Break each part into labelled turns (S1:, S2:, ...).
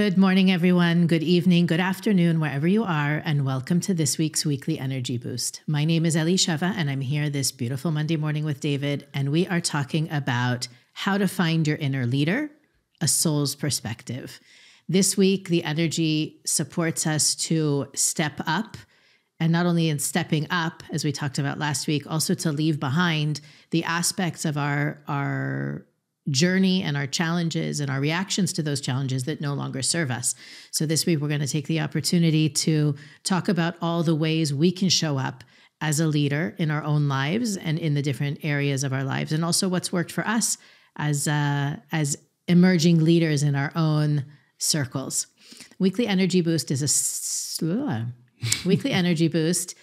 S1: Good morning, everyone. Good evening, good afternoon, wherever you are, and welcome to this week's Weekly Energy Boost. My name is Elisheva, and I'm here this beautiful Monday morning with David, and we are talking about how to find your inner leader, a soul's perspective. This week, the energy supports us to step up, and not only in stepping up, as we talked about last week, also to leave behind the aspects of our journey and our challenges and our reactions to those challenges that no longer serve us. So this week, we're going to take the opportunity to talk about all the ways we can show up as a leader in our own lives and in the different areas of our lives, and also what's worked for us as emerging leaders in our own circles. Weekly Energy Boost is Weekly Energy Boost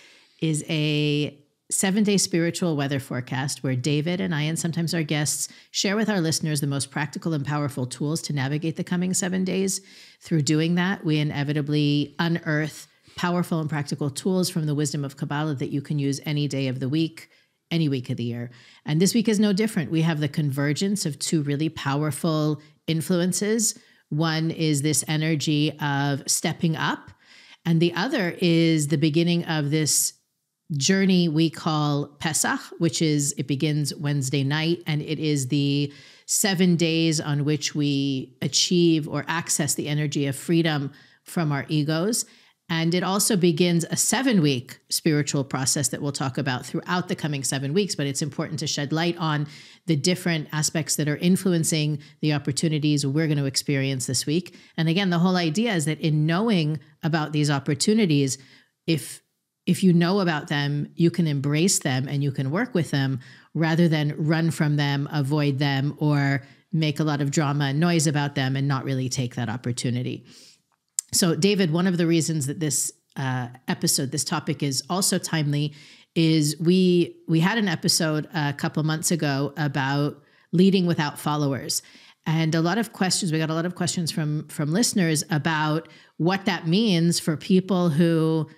S1: is a 7-day spiritual weather forecast where David and I, and sometimes our guests, share with our listeners the most practical and powerful tools to navigate the coming 7 days. Through doing that, we inevitably unearth powerful and practical tools from the wisdom of Kabbalah that you can use any day of the week, any week of the year. And this week is no different. We have the convergence of two really powerful influences. One is this energy of stepping up, and the other is the beginning of this journey we call Pesach, it begins Wednesday night, and it is the 7 days on which we achieve or access the energy of freedom from our egos. And it also begins a 7-week spiritual process that we'll talk about throughout the coming 7 weeks, but it's important to shed light on the different aspects that are influencing the opportunities we're going to experience this week. And again, the whole idea is that in knowing about these opportunities, if you know about them, you can embrace them and you can work with them rather than run from them, avoid them, or make a lot of drama and noise about them and not really take that opportunity. So, David, one of the reasons that this this topic is also timely is we had an episode a couple months ago about leading without followers. And we got a lot of questions from listeners about what that means for people who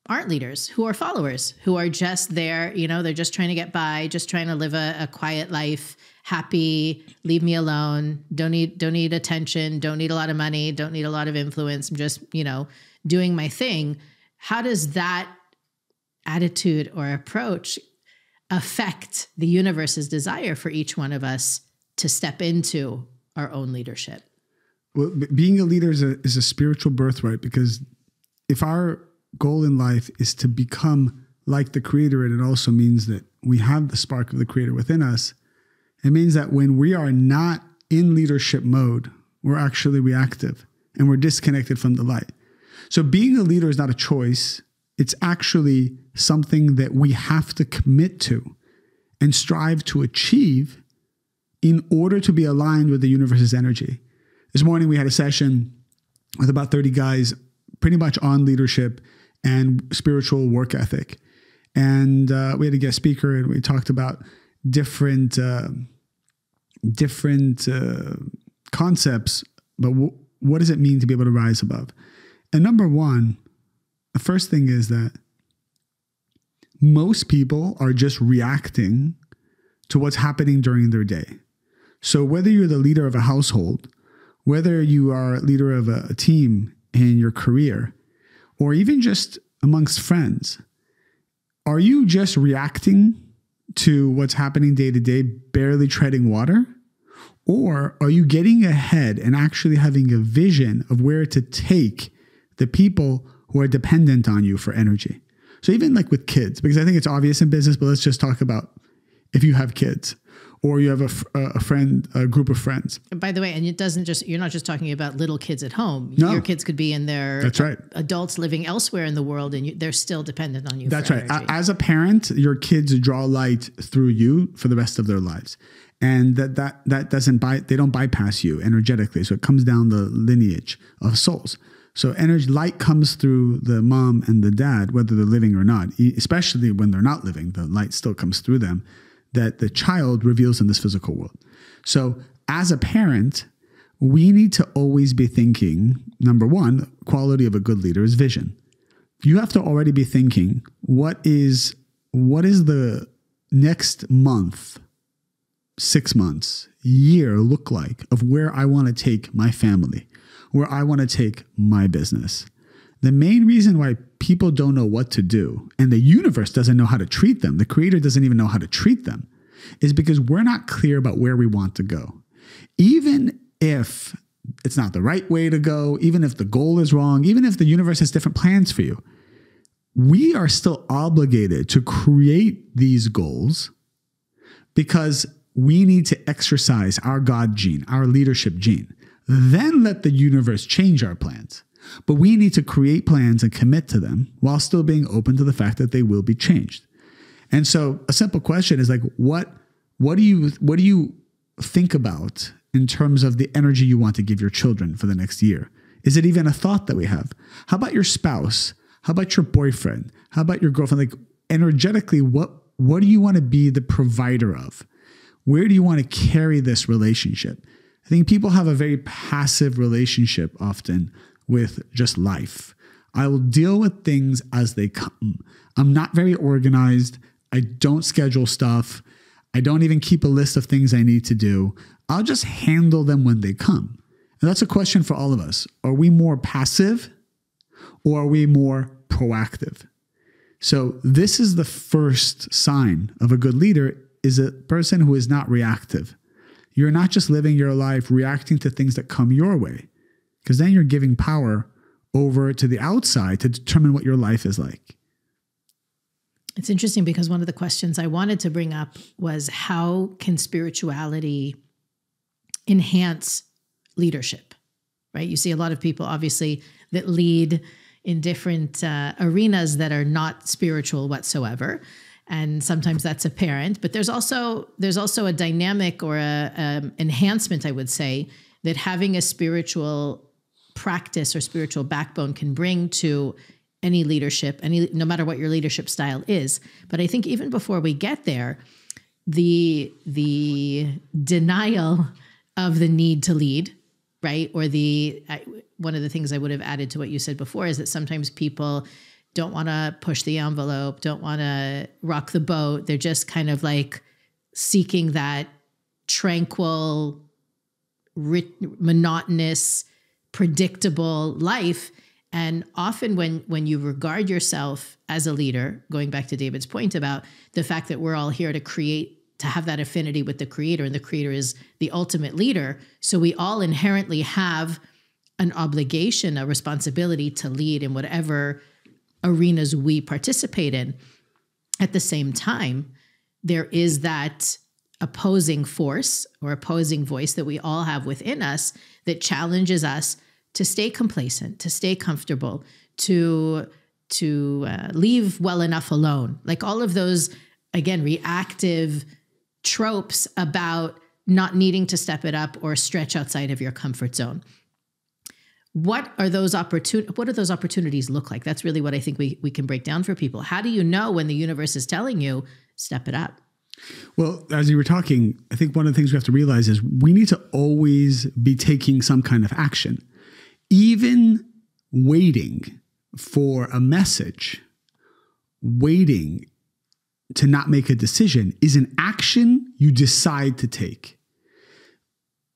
S1: aren't leaders, who are followers, who are just there, they're just trying to get by, just trying to live a quiet life, happy, leave me alone, don't need attention, don't need a lot of money, don't need a lot of influence, I'm just, doing my thing. How does that attitude or approach affect the universe's desire for each one of us to step into our own leadership?
S2: Well, being a leader is a spiritual birthright, because if our goal in life is to become like the Creator, and it also means that we have the spark of the Creator within us. It means that when we are not in leadership mode, we're actually reactive and we're disconnected from the light. So being a leader is not a choice. It's actually something that we have to commit to and strive to achieve in order to be aligned with the universe's energy. This morning we had a session with about 30 guys pretty much on leadership and spiritual work ethic. And we had a guest speaker, and we talked about different concepts, but what does it mean to be able to rise above? And number one, the first thing is that most people are just reacting to what's happening during their day. So whether you're the leader of a household, whether you are a leader of a team in your career, or even just amongst friends, are you just reacting to what's happening day to day, barely treading water? Or are you getting ahead and actually having a vision of where to take the people who are dependent on you for energy? So even like with kids, because I think it's obvious in business, but let's just talk about if you have kids, or you have a group of friends.
S1: By the way, and you're not just talking about little kids at home.
S2: No.
S1: Your kids could be in their
S2: That's right.
S1: Adults living elsewhere in the world, and they're still dependent on you.
S2: That's
S1: for
S2: right.
S1: energy.
S2: As a parent, your kids draw light through you for the rest of their lives. And they don't bypass you energetically. So it comes down the lineage of souls. So light comes through the mom and the dad, whether they're living or not, especially when they're not living, the light still comes through them, that the child reveals in this physical world. So as a parent, we need to always be thinking, number one, quality of a good leader is vision. You have to already be thinking, what is the next month, 6 months, year look like of where I want to take my family? where I want to take my business. The main reason why people don't know what to do and the universe doesn't know how to treat them, the creator doesn't even know how to treat them, is because we're not clear about where we want to go. Even if it's not the right way to go, even if the goal is wrong, even if the universe has different plans for you, we are still obligated to create these goals because we need to exercise our God gene, our leadership gene. Then let the universe change our plans. But we need to create plans and commit to them while still being open to the fact that they will be changed. And so a simple question is like, what do you think about in terms of the energy you want to give your children for the next year? Is it even a thought that we have? How about your spouse? How about your boyfriend? How about your girlfriend? Like energetically, what do you want to be the provider of? Where do you want to carry this relationship? I think people have a very passive relationship often with just life. I will deal with things as they come. I'm not very organized. I don't schedule stuff. I don't even keep a list of things I need to do. I'll just handle them when they come. And that's a question for all of us. Are we more passive or are we more proactive? So this is the first sign of a good leader, is a person who is not reactive. You're not just living your life reacting to things that come your way, because then you're giving power over to the outside to determine what your life is like.
S1: It's interesting because one of the questions I wanted to bring up was, how can spirituality enhance leadership, right? You see a lot of people, obviously, that lead in different arenas that are not spiritual whatsoever. And sometimes that's apparent, but there's also a dynamic or a enhancement, I would say, that having a spiritual practice or spiritual backbone can bring to any leadership, no matter what your leadership style is. But I think even before we get there, the denial of the need to lead, right? Or one of the things I would have added to what you said before is that sometimes people don't want to push the envelope, don't want to rock the boat. They're just kind of like seeking that tranquil, monotonous, predictable life. And often when you regard yourself as a leader, going back to David's point about the fact that we're all here to have that affinity with the creator, and the creator is the ultimate leader. So we all inherently have an obligation, a responsibility to lead in whatever arenas we participate in. At the same time, there is that opposing force or opposing voice that we all have within us that challenges us to stay complacent, to stay comfortable, to leave well enough alone. Like all of those, again, reactive tropes about not needing to step it up or stretch outside of your comfort zone. What do those opportunities look like? That's really what I think we can break down for people. How do you know when the universe is telling you, step it up?
S2: Well, as you were talking, I think one of the things we have to realize is we need to always be taking some kind of action. Even waiting for a message, waiting to not make a decision is an action you decide to take.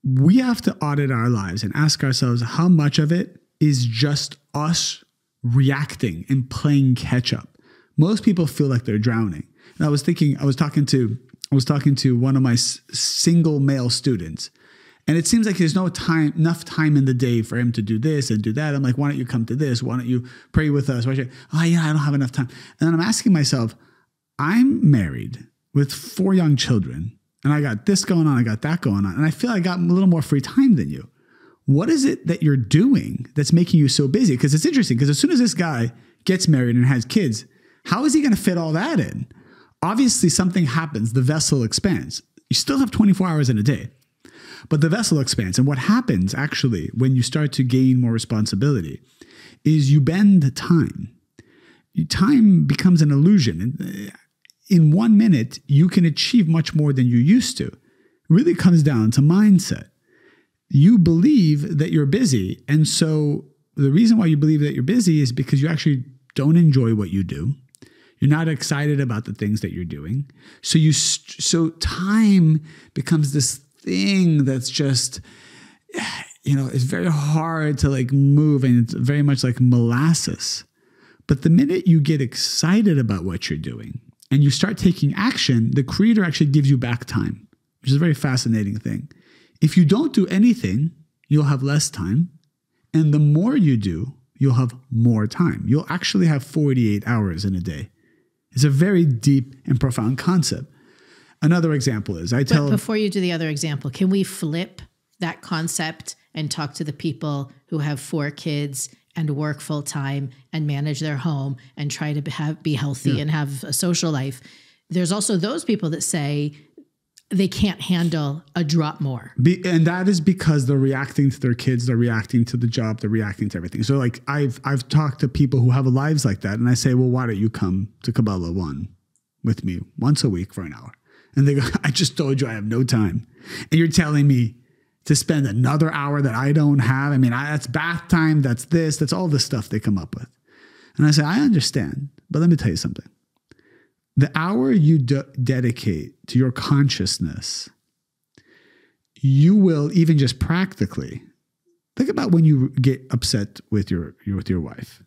S2: We have to audit our lives and ask ourselves how much of it is just us reacting and playing catch up. Most people feel like they're drowning. And I was talking to one of my single male students, and it seems like there's enough time in the day for him to do this and do that. I'm like, why don't you come to this? Why don't you pray with us? I don't have enough time. And then I'm asking myself, I'm married with 4 young children, and I got this going on, I got that going on, and I feel I got a little more free time than you. What is it that you're doing that's making you so busy? Because it's interesting, because as soon as this guy gets married and has kids, how is he going to fit all that in? Obviously, something happens. The vessel expands. You still have 24 hours in a day, but the vessel expands. And what happens actually when you start to gain more responsibility is you bend time. Time becomes an illusion. In 1 minute, you can achieve much more than you used to. It really comes down to mindset. You believe that you're busy. And so the reason why you believe that you're busy is because you actually don't enjoy what you do. You're not excited about the things that you're doing. So time becomes this thing that's just, it's very hard to like move, and it's very much like molasses. But the minute you get excited about what you're doing and you start taking action, the creator actually gives you back time, which is a very fascinating thing. If you don't do anything, you'll have less time. And the more you do, you'll have more time. You'll actually have 48 hours in a day. It's a very deep and profound concept. Another example is
S1: But before you do the other example, can we flip that concept and talk to the people who have 4 kids and work full time and manage their home and try to be healthy and have a social life? There's also those people that say they can't handle a drop more.
S2: And that is because they're reacting to their kids, they're reacting to the job, they're reacting to everything. So like I've talked to people who have lives like that, and I say, well, why don't you come to Kabbalah 1 with me once a week for an hour? And they go, I just told you I have no time. And you're telling me to spend another hour that I don't have. I mean, that's bath time, that's this, that's all the stuff they come up with. And I say, I understand, but let me tell you something. The hour you dedicate to your consciousness, you will even just practically think about when you get upset with your wife.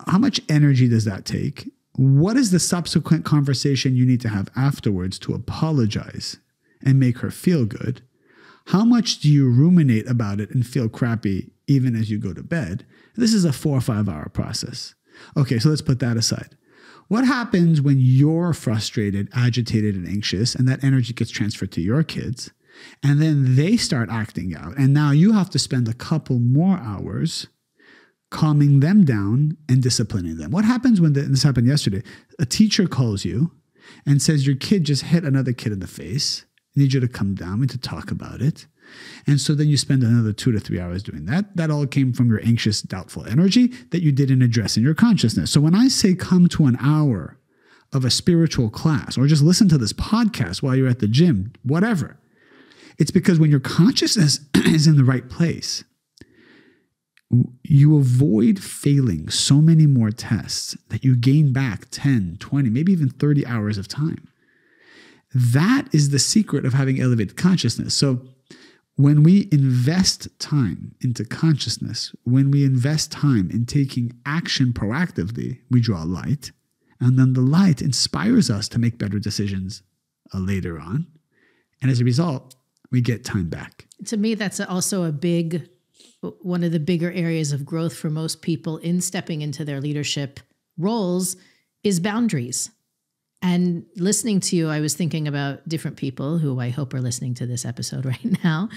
S2: How much energy does that take? What is the subsequent conversation you need to have afterwards to apologize and make her feel good? How much do you ruminate about it and feel crappy even as you go to bed? This is a 4 or 5 hour process. Okay, so let's put that aside. What happens when you're frustrated, agitated, and anxious, and that energy gets transferred to your kids, and then they start acting out, and now you have to spend a couple more hours calming them down and disciplining them? What happens when this happened yesterday? A teacher calls you and says your kid just hit another kid in the face. I need you to come down and to talk about it. And so then you spend another 2 to 3 hours doing that. That all came from your anxious, doubtful energy that you didn't address in your consciousness. So when I say come to an hour of a spiritual class, or just listen to this podcast while you're at the gym, whatever, it's because when your consciousness is in the right place, you avoid failing so many more tests that you gain back 10, 20, maybe even 30 hours of time. That is the secret of having elevated consciousness. So when we invest time into consciousness, when we invest time in taking action proactively, we draw light, and then the light inspires us to make better decisions later on. And as a result, we get time back.
S1: To me, that's also one of the bigger areas of growth for most people in stepping into their leadership roles is boundaries. And listening to you, I was thinking about different people who I hope are listening to this episode right now,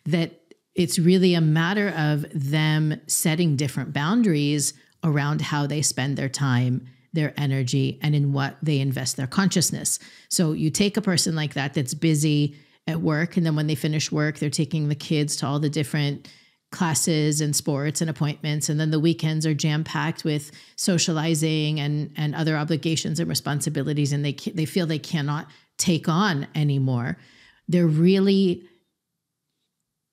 S1: that it's really a matter of them setting different boundaries around how they spend their time, their energy, and in what they invest their consciousness. So you take a person like that that's busy at work, and then when they finish work, they're taking the kids to all the different classes and sports and appointments. And then the weekends are jam-packed with socializing and other obligations and responsibilities. And they feel they cannot take on anymore. They're really,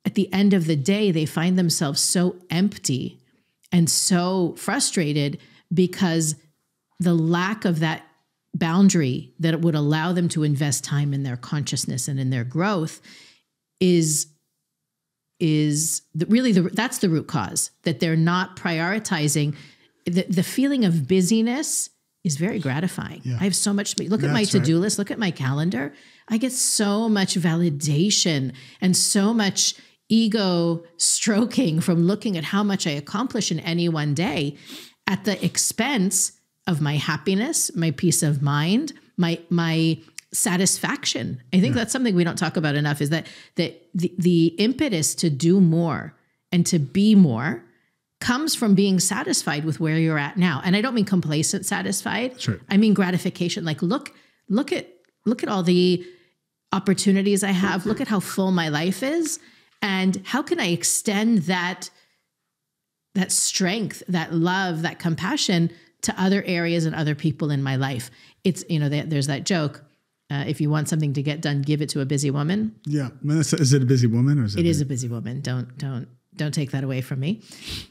S1: at the end of the day, they find themselves so empty and so frustrated because the lack of that boundary that would allow them to invest time in their consciousness and in their growth is that's the root cause, that they're not prioritizing. The feeling of busyness is very gratifying. Yeah. I have so much, look at my to-do list, look at my calendar. I get so much validation and so much ego stroking from looking at how much I accomplish in any one day at the expense of my happiness, my peace of mind, my satisfaction. I think that's something we don't talk about enough, is that the impetus to do more and to be more comes from being satisfied with where you're at now. And I don't mean complacent satisfied.
S2: Sure.
S1: I mean gratification. Like look at all the opportunities I have. Look at how full my life is. And how can I extend that strength, that love, that compassion to other areas and other people in my life? It's, there's that joke. If you want something to get done, give it to a busy woman.
S2: Yeah. Is it a busy woman, or is it?
S1: It is a busy woman. Don't take that away from me.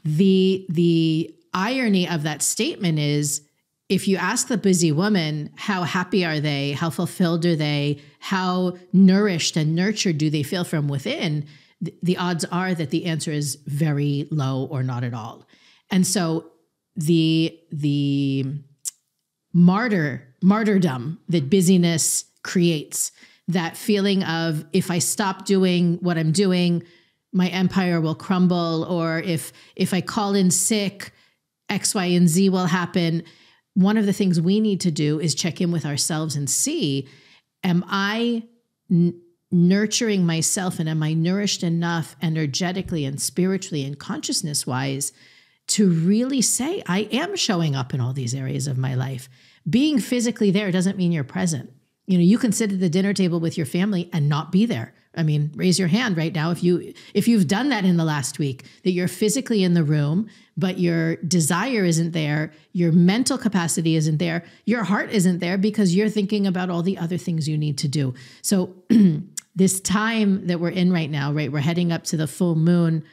S1: The irony of that statement is, if you ask the busy woman, how happy are they? How fulfilled are they? How nourished and nurtured do they feel from within? the odds are that the answer is very low or not at all. And so the martyrdom that busyness creates, that feeling of, if I stop doing what I'm doing, my empire will crumble, or if I call in sick, X, Y, and Z will happen. One of the things we need to do is check in with ourselves and see, am I nurturing myself, and am I nourished enough energetically and spiritually and consciousness-wise to really say, I am showing up in all these areas of my life. Being physically there doesn't mean you're present. You know, you can sit at the dinner table with your family and not be there. I mean, raise your hand right now if you've done that in the last week, that you're physically in the room, but your desire isn't there, your mental capacity isn't there, your heart isn't there because you're thinking about all the other things you need to do. So this time that we're in right now, right, we're heading up to the full moon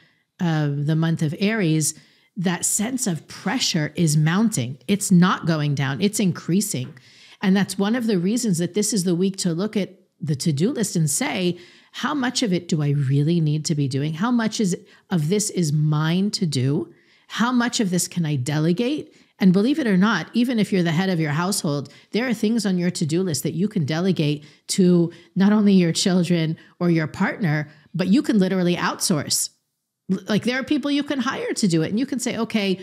S1: of the month of Aries. That sense of pressure is mounting. It's not going down. It's increasing. And that's one of the reasons that this is the week to look at the to-do list and say, how much of it do I really need to be doing? How much of this is mine to do? How much of this can I delegate? And believe it or not, even if you're the head of your household, there are things on your to-do list that you can delegate to not only your children or your partner, but you can literally outsource. Like, there are people you can hire to do it, and you can say, okay,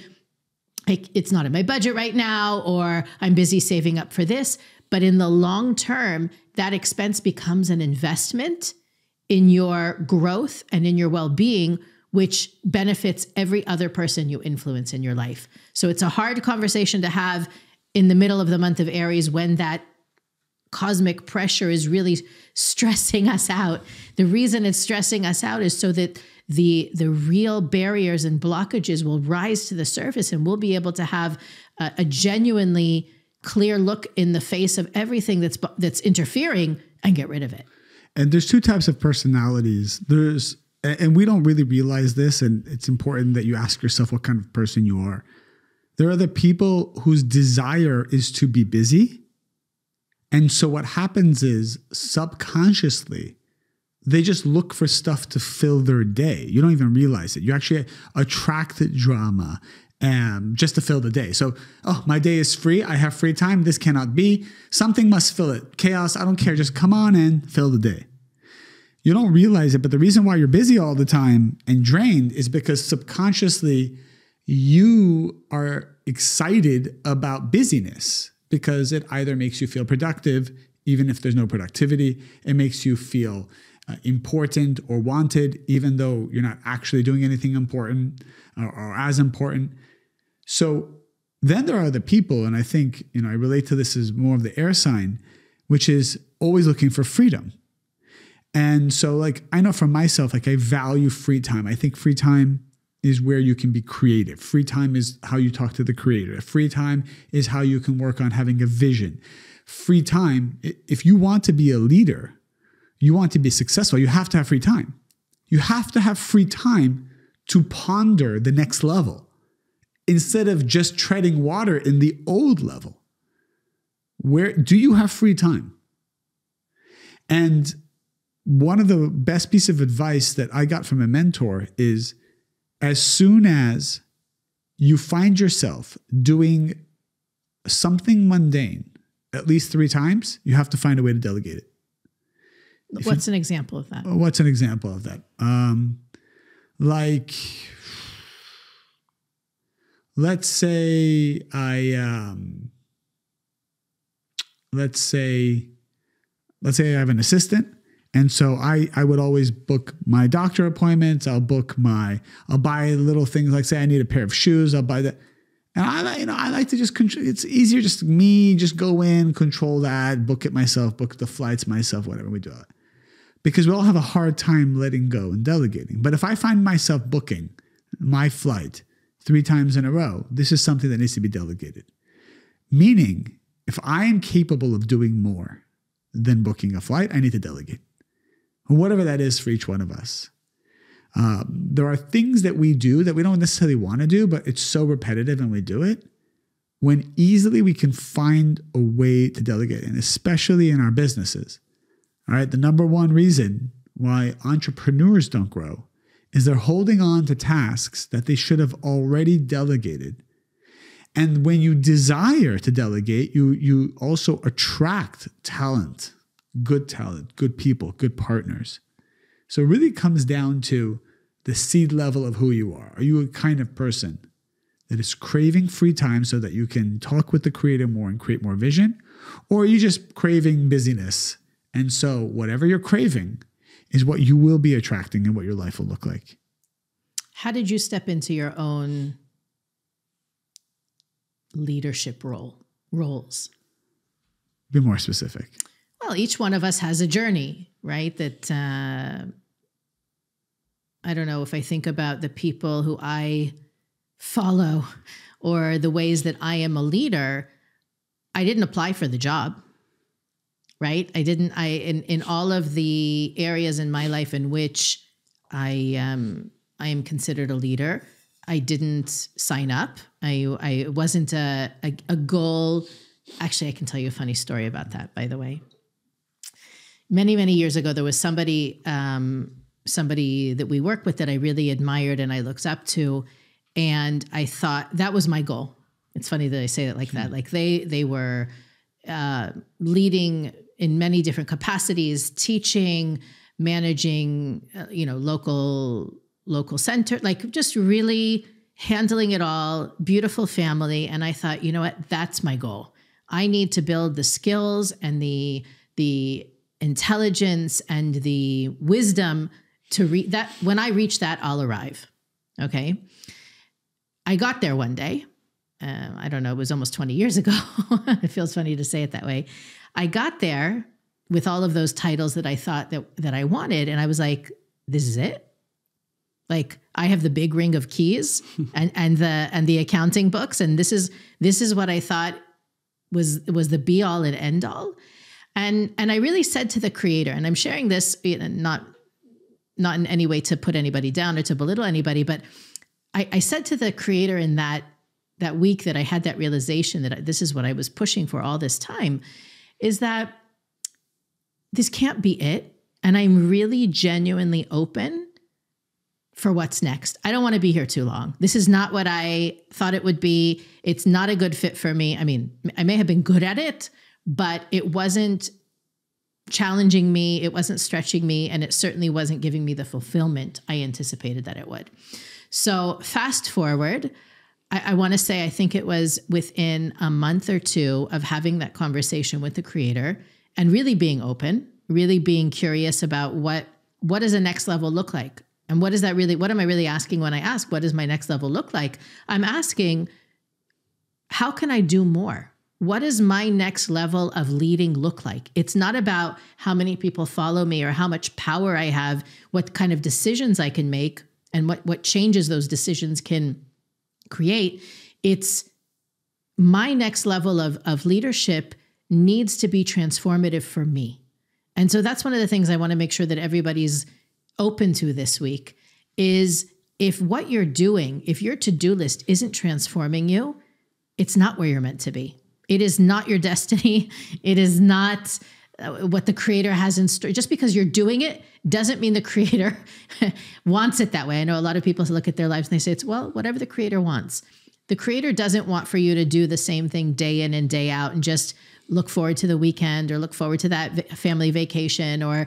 S1: it's not in my budget right now, or I'm busy saving up for this. But in the long term, that expense becomes an investment in your growth and in your well-being, which benefits every other person you influence in your life. So it's a hard conversation to have in the middle of the month of Aries, when that cosmic pressure is really stressing us out. The reason it's stressing us out is so that the real barriers and blockages will rise to the surface, and we'll be able to have a genuinely clear look in the face of everything that's interfering and get rid of it.
S2: And there's two types of personalities. And we don't really realize this, and it's important that you ask yourself what kind of person you are. There are the people whose desire is to be busy. And so what happens is, subconsciously, they just look for stuff to fill their day. You don't even realize it. You actually attract drama just to fill the day. So, my day is free. I have free time. This cannot be. Something must fill it. Chaos. I don't care. Just come on in, fill the day. You don't realize it, but the reason why you're busy all the time and drained is because subconsciously you are excited about busyness, because it either makes you feel productive, even if there's no productivity. It makes you feel important or wanted, even though you're not actually doing anything important or as important. So then there are the people, and I think, I relate to this as more of the air sign, which is always looking for freedom. And so, I know for myself, I value free time. I think free time is where you can be creative. Free time is how you talk to the creator. Free time is how you can work on having a vision. Free time, if you want to be a leader, you want to be successful, you have to have free time. You have to have free time to ponder the next level instead of just treading water in the old level. Where do you have free time? And one of the best pieces of advice that I got from a mentor is, as soon as you find yourself doing something mundane at least 3 times, you have to find a way to delegate it.
S1: What's an example of that?
S2: What's an example of that? Let's say I have an assistant. And so I would always book my doctor appointments. I'll buy little things, like say I need a pair of shoes. I'll buy that. And I like to just control. It's easier just go in, control that, book it myself, book the flights myself, whatever we do. Because we all have a hard time letting go and delegating. But if I find myself booking my flight 3 times in a row, this is something that needs to be delegated. Meaning, if I am capable of doing more than booking a flight, I need to delegate. Whatever that is for each one of us. There are things that we do that we don't necessarily want to do, but it's so repetitive and we do it, when easily we can find a way to delegate, and especially in our businesses. All right. The number one reason why entrepreneurs don't grow is they're holding on to tasks that they should have already delegated. And when you desire to delegate, you also attract talent, good people, good partners. So it really comes down to the seed level of who you are. Are you a kind of person that is craving free time so that you can talk with the creator more and create more vision? Or are you just craving busyness? And so whatever you're craving is what you will be attracting and what your life will look like.
S1: How did you step into your own leadership roles?
S2: Be more specific.
S1: Well, each one of us has a journey, right? That I don't know, if I think about the people who I follow or the ways that I am a leader, I didn't apply for the job, right? In all of the areas in my life in which I am considered a leader, I didn't sign up. I wasn't a goal. Actually, I can tell you a funny story about that, by the way. Many, many years ago, there was somebody that we work with that I really admired and I looked up to. And I thought that was my goal. It's funny that I say it like that. Like they were leading in many different capacities, teaching, managing, local center, like just really handling it all, beautiful family. And I thought, you know what, that's my goal. I need to build the skills and the intelligence and the wisdom to reach that. When I reach that, I'll arrive. Okay. I got there one day. I don't know, it was almost 20 years ago. It feels funny to say it that way. I got there with all of those titles that I thought that I wanted. And I was like, this is it. Like I have the big ring of keys and the accounting books. And this is what I thought was the be all and end all. And I really said to the creator, and I'm sharing this, not in any way to put anybody down or to belittle anybody, but I said to the creator in that week that I had that realization that this is what I was pushing for all this time, is that this can't be it. And I'm really genuinely open for what's next. I don't want to be here too long. This is not what I thought it would be. It's not a good fit for me. I mean, I may have been good at it, but it wasn't challenging me. It wasn't stretching me. And it certainly wasn't giving me the fulfillment I anticipated that it would. So fast forward, I want to say, I think it was within a month or two of having that conversation with the creator and really being open, really being curious about what does the next level look like? And what am I really asking when I ask, what does my next level look like? I'm asking, how can I do more? What does my next level of leading look like? It's not about how many people follow me or how much power I have, what kind of decisions I can make and what changes those decisions can create. It's my next level of leadership needs to be transformative for me. And so that's one of the things I want to make sure that everybody's open to this week is if what you're doing, if your to-do list isn't transforming you, it's not where you're meant to be. It is not your destiny. It is not what the creator has in store. Just because you're doing it doesn't mean the creator wants it that way. I know a lot of people look at their lives and they say, it's whatever the creator wants. The creator doesn't want for you to do the same thing day in and day out and just look forward to the weekend or look forward to that family vacation or,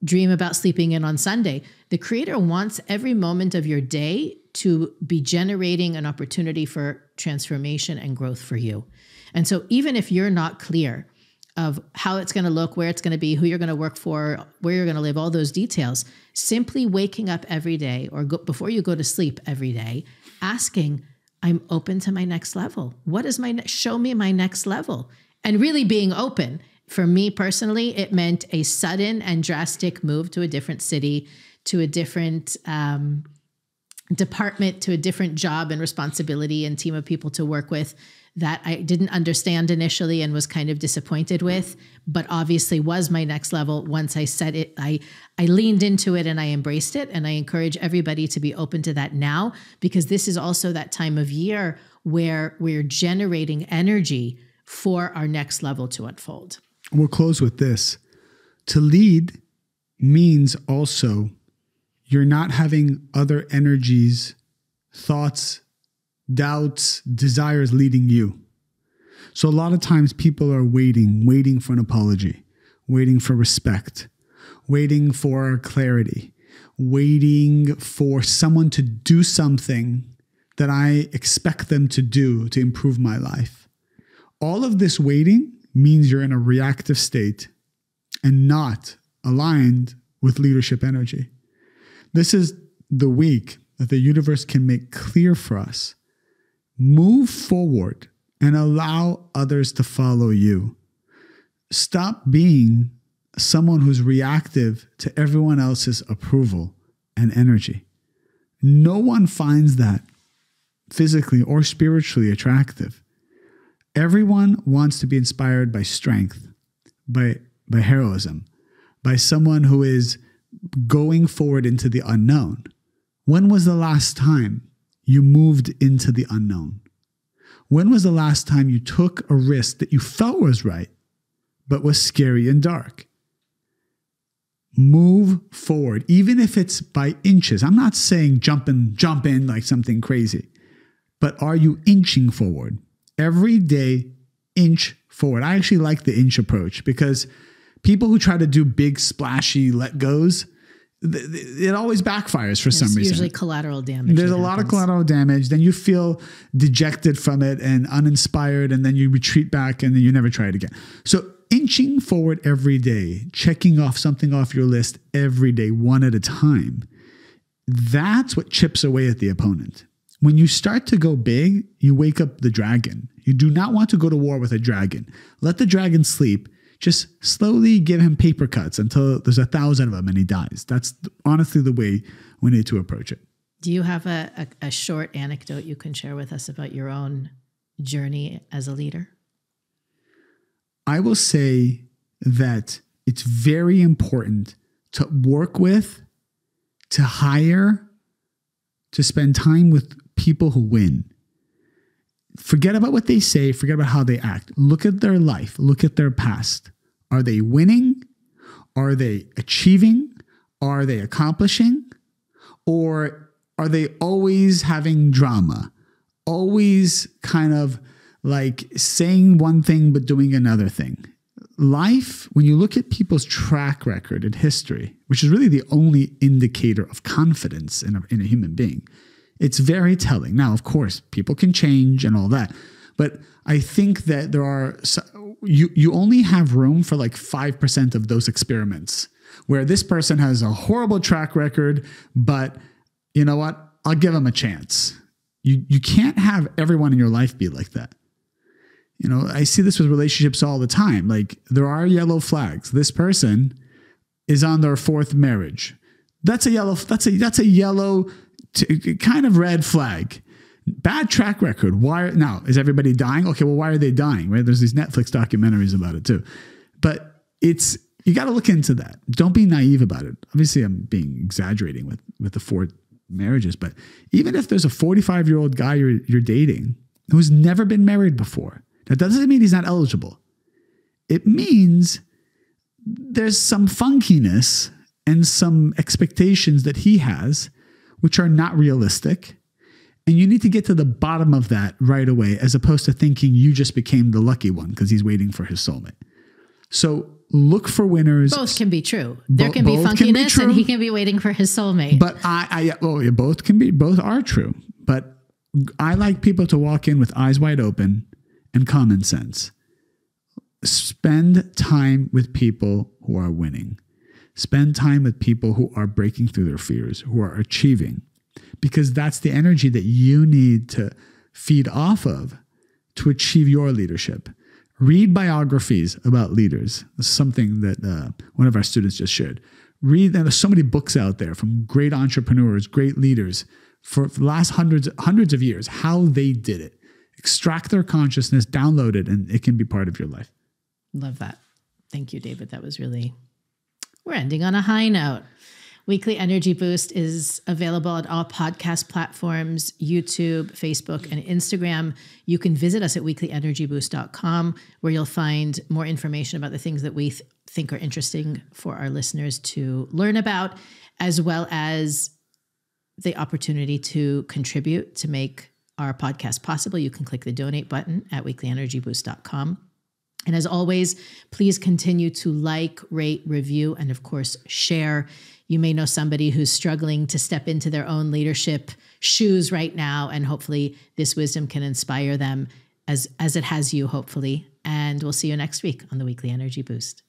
S1: dream about sleeping in on Sunday. The creator wants every moment of your day to be generating an opportunity for transformation and growth for you. And so even if you're not clear of how it's going to look, where it's going to be, who you're going to work for, where you're going to live, all those details, simply waking up every day or before you go to sleep every day, asking, I'm open to my next level. What is show me my next level? And really being open. For me personally, it meant a sudden and drastic move to a different city, to a different department, to a different job and responsibility and team of people to work with that I didn't understand initially and was kind of disappointed with, but obviously was my next level. Once I said it, I leaned into it and I embraced it. And I encourage everybody to be open to that now, because this is also that time of year where we're generating energy for our next level to unfold.
S2: We'll close with this. To lead, means also you're not having other energies, thoughts, doubts, desires leading you. So a lot of times people are waiting for an apology, waiting for respect, waiting for clarity, waiting for someone to do something that I expect them to do to improve my life. All of this waiting means you're in a reactive state and not aligned with leadership energy. This is the week that the universe can make clear for us. Move forward and allow others to follow you. Stop being someone who's reactive to everyone else's approval and energy. No one finds that physically or spiritually attractive. Everyone wants to be inspired by strength, by heroism, by someone who is going forward into the unknown. When was the last time you moved into the unknown? When was the last time you took a risk that you felt was right, but was scary and dark? Move forward, even if it's by inches. I'm not saying jump in like something crazy, but are you inching forward? Every day, inch forward. I actually like the inch approach because people who try to do big, splashy let goes, it always backfires for some reason.
S1: It's usually collateral damage.
S2: There's a lot of collateral damage. Then you feel dejected from it and uninspired, and then you retreat back and then you never try it again. So inching forward every day, checking off something off your list every day, one at a time, that's what chips away at the opponent. When you start to go big, you wake up the dragon. You do not want to go to war with a dragon. Let the dragon sleep. Just slowly give him paper cuts until there's 1,000 of them and he dies. That's honestly the way we need to approach it.
S1: Do you have a short anecdote you can share with us about your own journey as a leader?
S2: I will say that it's very important to work with, to hire, to spend time with people who win. Forget about what they say. Forget about how they act. Look at their life. Look at their past. Are they winning? Are they achieving? Are they accomplishing? Or are they always having drama? Always kind of like saying one thing but doing another thing. Life, when you look at people's track record in history, which is really the only indicator of confidence in a human being, it's very telling. Now, of course, people can change and all that, but I think that there are, you only have room for like 5% of those experiments where this person has a horrible track record, but you know what? I'll give them a chance. You can't have everyone in your life be like that. You know, I see this with relationships all the time. Like there are yellow flags. This person is on their 4th marriage. That's a yellow kind of red flag. Bad track record. Why now? Is everybody dying? Okay, well, why are they dying? Right? There's these Netflix documentaries about it too. But you got to look into that. Don't be naive about it. Obviously, I'm being exaggerating with the 4 marriages, but even if there's a 45-year-old guy you're dating who's never been married before, that doesn't mean he's not eligible. It means there's some funkiness and some expectations that he has which are not realistic. And you need to get to the bottom of that right away, as opposed to thinking you just became the lucky one because he's waiting for his soulmate. So look for winners.
S1: Both can be true. There can be funkiness and he can be waiting for his soulmate.
S2: But both are true. But I like people to walk in with eyes wide open and common sense. Spend time with people who are winning. Spend time with people who are breaking through their fears, who are achieving, because that's the energy that you need to feed off of to achieve your leadership. Read biographies about leaders. This is something that one of our students just shared. There's so many books out there from great entrepreneurs, great leaders for the last hundreds of years, how they did it. Extract their consciousness, download it, and it can be part of your life.
S1: Love that. Thank you, David. That was really... We're ending on a high note. Weekly Energy Boost is available on all podcast platforms, YouTube, Facebook, and Instagram. You can visit us at weeklyenergyboost.com, where you'll find more information about the things that we think are interesting for our listeners to learn about, as well as the opportunity to contribute to make our podcast possible. You can click the donate button at weeklyenergyboost.com. And as always, please continue to like, rate, review, and of course, share. You may know somebody who's struggling to step into their own leadership shoes right now, and hopefully this wisdom can inspire them as it has you, hopefully. And we'll see you next week on the Weekly Energy Boost.